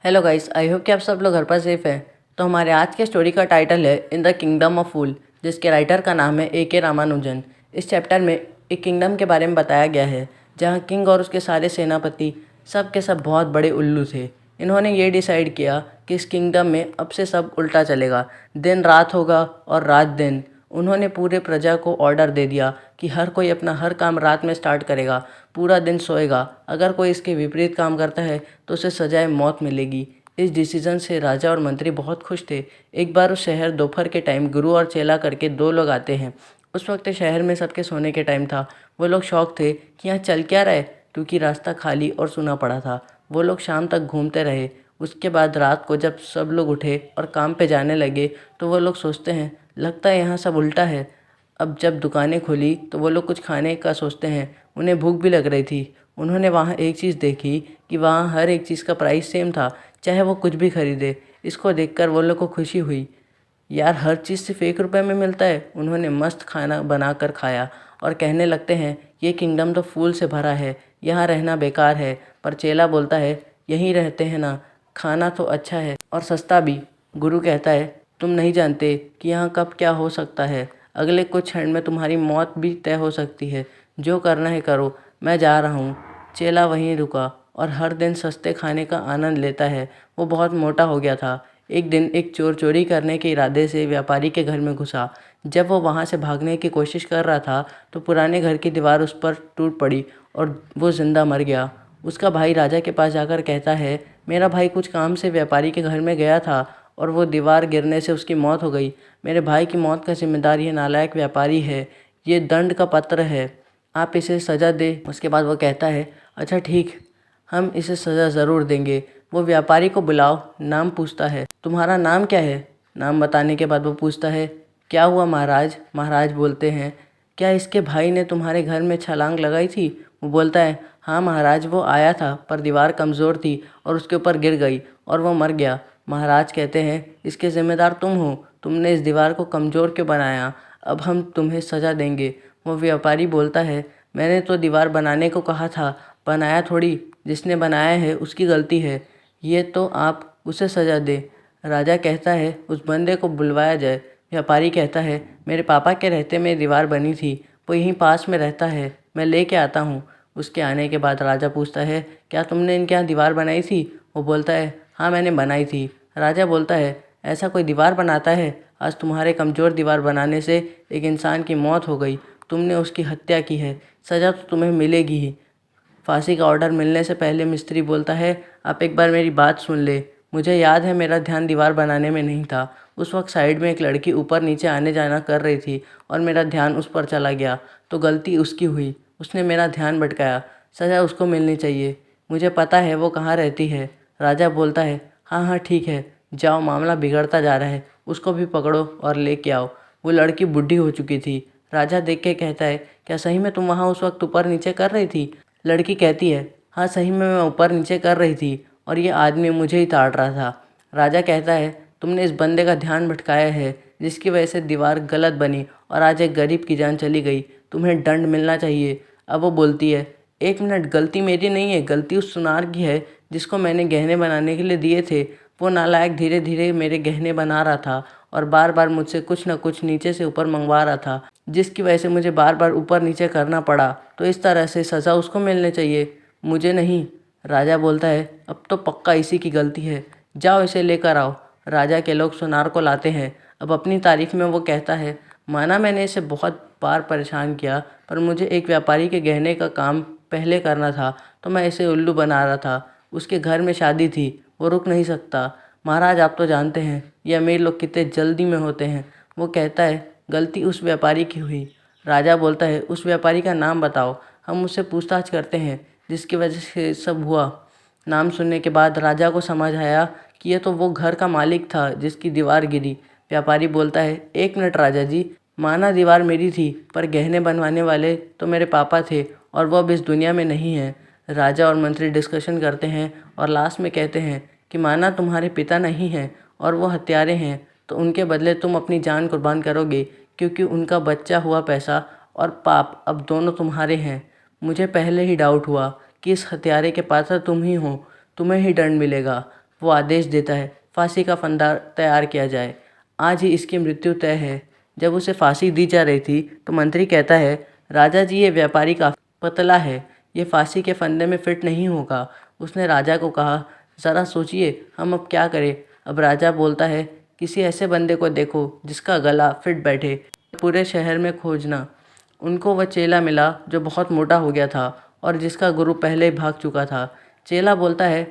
Hello guys, I hope कि आप सब लोग घर पर सेफ हैं। तो हमारे आज के स्टोरी का टाइटल है इन द किंगडम ऑफ फूल, जिसके राइटर का नाम है A.K. रामानुजन। इस चैप्टर में एक किंगडम के बारे में बताया गया है जहां किंग और उसके सारे सेनापति सब के सब बहुत बड़े उल्लू थे। इन्होंने ये डिसाइड किया कि इस किंगडम में अब से सब उल्टा चलेगा, दिन रात होगा और रात दिन। उन्होंने पूरे प्रजा को ऑर्डर दे दिया कि हर कोई अपना हर काम रात में स्टार्ट करेगा, पूरा दिन सोएगा। अगर कोई इसके विपरीत काम करता है तो उसे सजाए मौत मिलेगी। इस डिसीजन से राजा और मंत्री बहुत खुश थे। एक बार उस शहर दोपहर के टाइम गुरु और चेला करके दो लोग आते हैं। उस वक्त शहर में सबके सोने के टाइम था। वो लोग शौक थे कि यहाँ चल क्या रहा है, क्योंकि रास्ता खाली और सूना पड़ा था। वो लोग शाम तक घूमते रहे। उसके बाद रात को जब सब लोग उठे और काम पे जाने लगे तो वो लोग सोचते हैं लगता है यहाँ सब उल्टा है। अब जब दुकानें खुली तो वो लोग कुछ खाने का सोचते हैं। उन्हें भूख भी लग रही थी। उन्होंने वहाँ एक चीज़ देखी कि वहाँ हर एक चीज़ का प्राइस सेम था, चाहे वो कुछ भी खरीदे। इसको देखकर वो लोग को खुशी हुई, यार हर चीज़ सिर्फ ₹1 में मिलता है। उन्होंने मस्त खाना बनाकर खाया और कहने लगते हैं ये किंगडम तो फूल से भरा है, यहाँ रहना बेकार है। पर चेला बोलता है यहीं रहते हैं ना, खाना तो अच्छा है और सस्ता भी। गुरु कहता है तुम नहीं जानते कि यहाँ कब क्या हो सकता है, अगले कुछ क्षण में तुम्हारी मौत भी तय हो सकती है। जो करना है करो, मैं जा रहा हूँ। चेला वहीं रुका और हर दिन सस्ते खाने का आनंद लेता है। वो बहुत मोटा हो गया था। एक दिन एक चोर चोरी करने के इरादे से व्यापारी के घर में घुसा। जब वो वहाँ से भागने की कोशिश कर रहा था तो पुराने घर की दीवार उस पर टूट पड़ी और वो जिंदा मर गया। उसका भाई राजा के पास जाकर कहता है मेरा भाई कुछ काम से व्यापारी के घर में गया था और वो दीवार गिरने से उसकी मौत हो गई। मेरे भाई की मौत का जिम्मेदार ये नालायक व्यापारी है। ये दंड का पत्र है, आप इसे सज़ा दे। उसके बाद वो कहता है अच्छा ठीक, हम इसे सज़ा ज़रूर देंगे। वो व्यापारी को बुलाओ, नाम पूछता है तुम्हारा नाम क्या है। नाम बताने के बाद वो पूछता है क्या हुआ महाराज। महाराज बोलते हैं क्या इसके भाई ने तुम्हारे घर में छलांग लगाई थी। वो बोलता है हाँ महाराज, वो आया था पर दीवार कमज़ोर थी और उसके ऊपर गिर गई और वो मर गया। महाराज कहते हैं इसके ज़िम्मेदार तुम हो, तुमने इस दीवार को कमज़ोर क्यों बनाया, अब हम तुम्हें सज़ा देंगे। वो व्यापारी बोलता है मैंने तो दीवार बनाने को कहा था, बनाया थोड़ी। जिसने बनाया है उसकी गलती है, ये तो आप उसे सज़ा दे। राजा कहता है उस बंदे को बुलवाया जाए। व्यापारी कहता है मेरे पापा के रहते में दीवार बनी थी, वो यहीं पास में रहता है, मैं लेके आता हूँ। उसके आने के बाद राजा पूछता है क्या तुमने इनके यहाँ दीवार बनाई थी। वो बोलता है हाँ मैंने बनाई थी। राजा बोलता है ऐसा कोई दीवार बनाता है, आज तुम्हारे कमज़ोर दीवार बनाने से एक इंसान की मौत हो गई, तुमने उसकी हत्या की है, सज़ा तो तुम्हें मिलेगी ही। फांसी का ऑर्डर मिलने से पहले मिस्त्री बोलता है आप एक बार मेरी बात सुन ले। मुझे याद है मेरा ध्यान दीवार बनाने में नहीं था। उस वक्त साइड में एक लड़की ऊपर नीचे आने जाना कर रही थी और मेरा ध्यान उस पर चला गया, तो गलती उसकी हुई, उसने मेरा ध्यान भटकाया, सज़ा उसको मिलनी चाहिए। मुझे पता है वो कहाँ रहती है। राजा बोलता है हाँ हाँ ठीक है, जाओ, मामला बिगड़ता जा रहा है, उसको भी पकड़ो और लेके आओ। वो लड़की बूढ़ी हो चुकी थी। राजा देख के कहता है क्या सही में तुम वहाँ उस वक्त ऊपर नीचे कर रही थी। लड़की कहती है हाँ सही में मैं ऊपर नीचे कर रही थी और ये आदमी मुझे ही ताड़ रहा था। राजा कहता है तुमने इस बंदे का ध्यान भटकाया है, जिसकी वजह से दीवार गलत बनी और आज एक गरीब की जान चली गई, तुम्हें दंड मिलना चाहिए। अब वो बोलती है एक मिनट, गलती मेरी नहीं है, गलती उस सुनार की है जिसको मैंने गहने बनाने के लिए दिए थे। वो नालायक धीरे धीरे मेरे गहने बना रहा था और बार बार मुझसे कुछ न कुछ नीचे से ऊपर मंगवा रहा था, जिसकी वजह से मुझे बार बार ऊपर नीचे करना पड़ा। तो इस तरह से सज़ा उसको मिलनी चाहिए, मुझे नहीं। राजा बोलता है अब तो पक्का इसी की गलती है, जाओ इसे लेकर आओ। राजा के लोग सुनार को लाते हैं। अब अपनी तारीफ में वो कहता है माना मैंने इसे बहुत बार परेशान किया, पर मुझे एक व्यापारी के गहने का काम पहले करना था तो मैं इसे उल्लू बना रहा था। उसके घर में शादी थी, वो रुक नहीं सकता। महाराज आप तो जानते हैं ये अमीर लोग कितने जल्दी में होते हैं। वो कहता है गलती उस व्यापारी की हुई। राजा बोलता है उस व्यापारी का नाम बताओ, हम उससे पूछताछ करते हैं जिसकी वजह से सब हुआ। नाम सुनने के बाद राजा को समझ आया कि ये तो वो घर का मालिक था जिसकी दीवार गिरी। व्यापारी बोलता है एक मिनट राजा जी, माना दीवार मेरी थी पर गहने बनवाने वाले तो मेरे पापा थे और वो अब इस दुनिया में नहीं है। राजा और मंत्री डिस्कशन करते हैं और लास्ट में कहते हैं कि माना तुम्हारे पिता नहीं हैं और वो हत्यारे हैं, तो उनके बदले तुम अपनी जान कुर्बान करोगे, क्योंकि उनका बच्चा हुआ पैसा और पाप अब दोनों तुम्हारे हैं। मुझे पहले ही डाउट हुआ कि इस हत्यारे के पात्र तुम ही हो, तुम्हें ही दंड मिलेगा। वो आदेश देता है फांसी का फंदा तैयार किया जाए। आज ही इसकी मृत्यु तय है। जब उसे फांसी दी जा रही थी तो मंत्री कहता है, राजा जी ये व्यापारी काफ़ी पतला है, ये फांसी के फंदे में फिट नहीं होगा। उसने राजा को कहा, ज़रा सोचिए हम अब क्या करें। अब राजा बोलता है, किसी ऐसे बंदे को देखो जिसका गला फिट बैठे, पूरे शहर में खोजना। उनको वह चेला मिला जो बहुत मोटा हो गया था और जिसका गुरु पहले ही भाग चुका था। चेला बोलता है,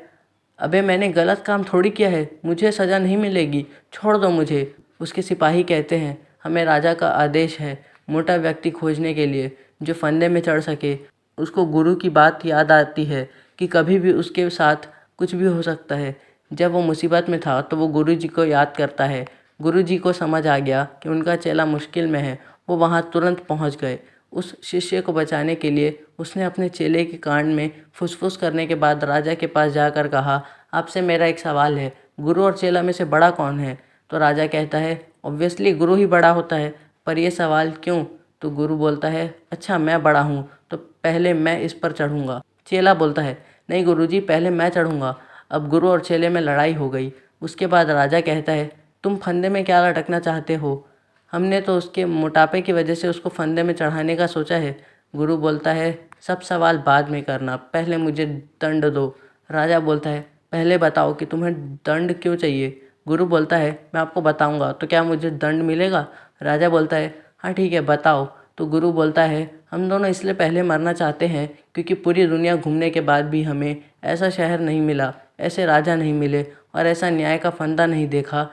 अबे मैंने गलत काम थोड़ी किया है, मुझे सज़ा नहीं मिलेगी, छोड़ दो मुझे। उसके सिपाही कहते हैं, हमें राजा का आदेश है मोटा व्यक्ति खोजने के लिए जो फंदे में चढ़ सके। उसको गुरु की बात याद आती है कि कभी भी उसके साथ कुछ भी हो सकता है। जब वो मुसीबत में था तो वो गुरु जी को याद करता है। गुरु जी को समझ आ गया कि उनका चेला मुश्किल में है। वो वहाँ तुरंत पहुँच गए। उस शिष्य को बचाने के लिए उसने अपने चेले के कान में फुसफुस करने के बाद राजा के पास जाकर कहा, आपसे मेरा एक सवाल है, गुरु और चेला में से बड़ा कौन है? तो राजा कहता है, ऑब्वियसली गुरु ही बड़ा होता है, पर यह सवाल क्यों? तो गुरु बोलता है, अच्छा मैं बड़ा हूँ तो पहले मैं इस पर चढ़ूँगा। चेला बोलता है, नहीं गुरुजी, पहले मैं चढ़ूँगा। अब गुरु और चेले में लड़ाई हो गई। उसके बाद राजा कहता है, तुम फंदे में क्या लटकना चाहते हो? हमने तो उसके मोटापे की वजह से उसको फंदे में चढ़ाने का सोचा है। गुरु बोलता है, सब सवाल बाद में करना, पहले मुझे दंड दो। राजा बोलता है, पहले बताओ कि तुम्हें दंड क्यों चाहिए? गुरु बोलता है, मैं आपको बताऊंगा तो क्या मुझे दंड मिलेगा? राजा बोलता है, हाँ ठीक है बताओ। तो गुरु बोलता है, हम दोनों इसलिए पहले मरना चाहते हैं क्योंकि पूरी दुनिया घूमने के बाद भी हमें ऐसा शहर नहीं मिला, ऐसे राजा नहीं मिले और ऐसा न्याय का फंदा नहीं देखा।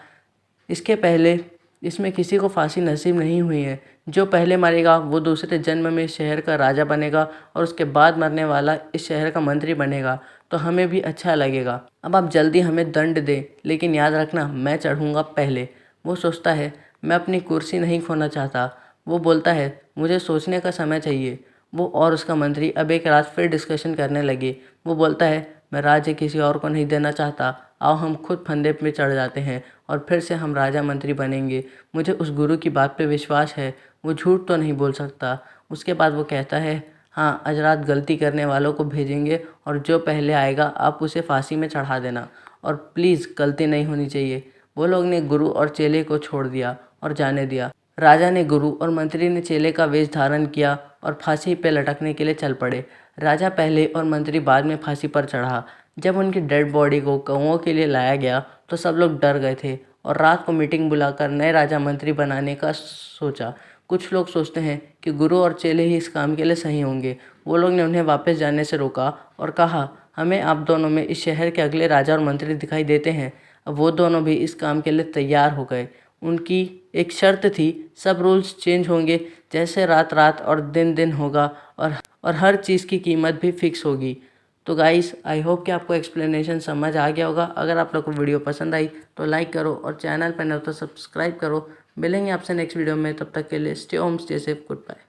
इसके पहले इसमें किसी को फांसी नसीब नहीं हुई है। जो पहले मरेगा वो दूसरे जन्म में इस शहर का राजा बनेगा और उसके बाद मरने वाला इस शहर का मंत्री बनेगा, तो हमें भी अच्छा लगेगा। अब आप जल्दी हमें दंड दें, लेकिन याद रखना मैं चढ़ूँगा पहले। वो सोचता है, मैं अपनी कुर्सी नहीं खोना चाहता। वो बोलता है, मुझे सोचने का समय चाहिए। वो और उसका मंत्री अब एक रात फिर डिस्कशन करने लगे। वो बोलता है, मैं राज्य किसी और को नहीं देना चाहता, आओ हम खुद फंदे पे चढ़ जाते हैं और फिर से हम राजा मंत्री बनेंगे। मुझे उस गुरु की बात पे विश्वास है, वो झूठ तो नहीं बोल सकता। उसके बाद वो कहता है, हाँ आज रात गलती करने वालों को भेजेंगे और जो पहले आएगा आप उसे फांसी में चढ़ा देना, और प्लीज़ गलती नहीं होनी चाहिए। वो लोग ने गुरु और चेले को छोड़ दिया और जाने दिया। राजा ने गुरु और मंत्री ने चेले का वेश धारण किया और फांसी पे लटकने के लिए चल पड़े। राजा पहले और मंत्री बाद में फांसी पर चढ़ा। जब उनकी डेड बॉडी को कौओं के लिए लाया गया तो सब लोग डर गए थे और रात को मीटिंग बुलाकर नए राजा मंत्री बनाने का सोचा। कुछ लोग सोचते हैं कि गुरु और चेले ही इस काम के लिए सही होंगे। वो लोग ने उन्हें वापस जाने से रोका और कहा, हमें आप दोनों में इस शहर के अगले राजा और मंत्री दिखाई देते हैं। अब वो दोनों भी इस काम के लिए तैयार हो गए। उनकी एक शर्त थी, सब रूल्स चेंज होंगे, जैसे रात रात और दिन दिन होगा और हर चीज़ की कीमत भी फिक्स होगी। तो गाइस आई होप कि आपको एक्सप्लेनेशन समझ आ गया होगा। अगर आप लोग को वीडियो पसंद आई तो लाइक करो और चैनल पर नए हो तो सब्सक्राइब करो। मिलेंगे आपसे नेक्स्ट वीडियो में, तब तक के लिए stay home stay safe, good bye.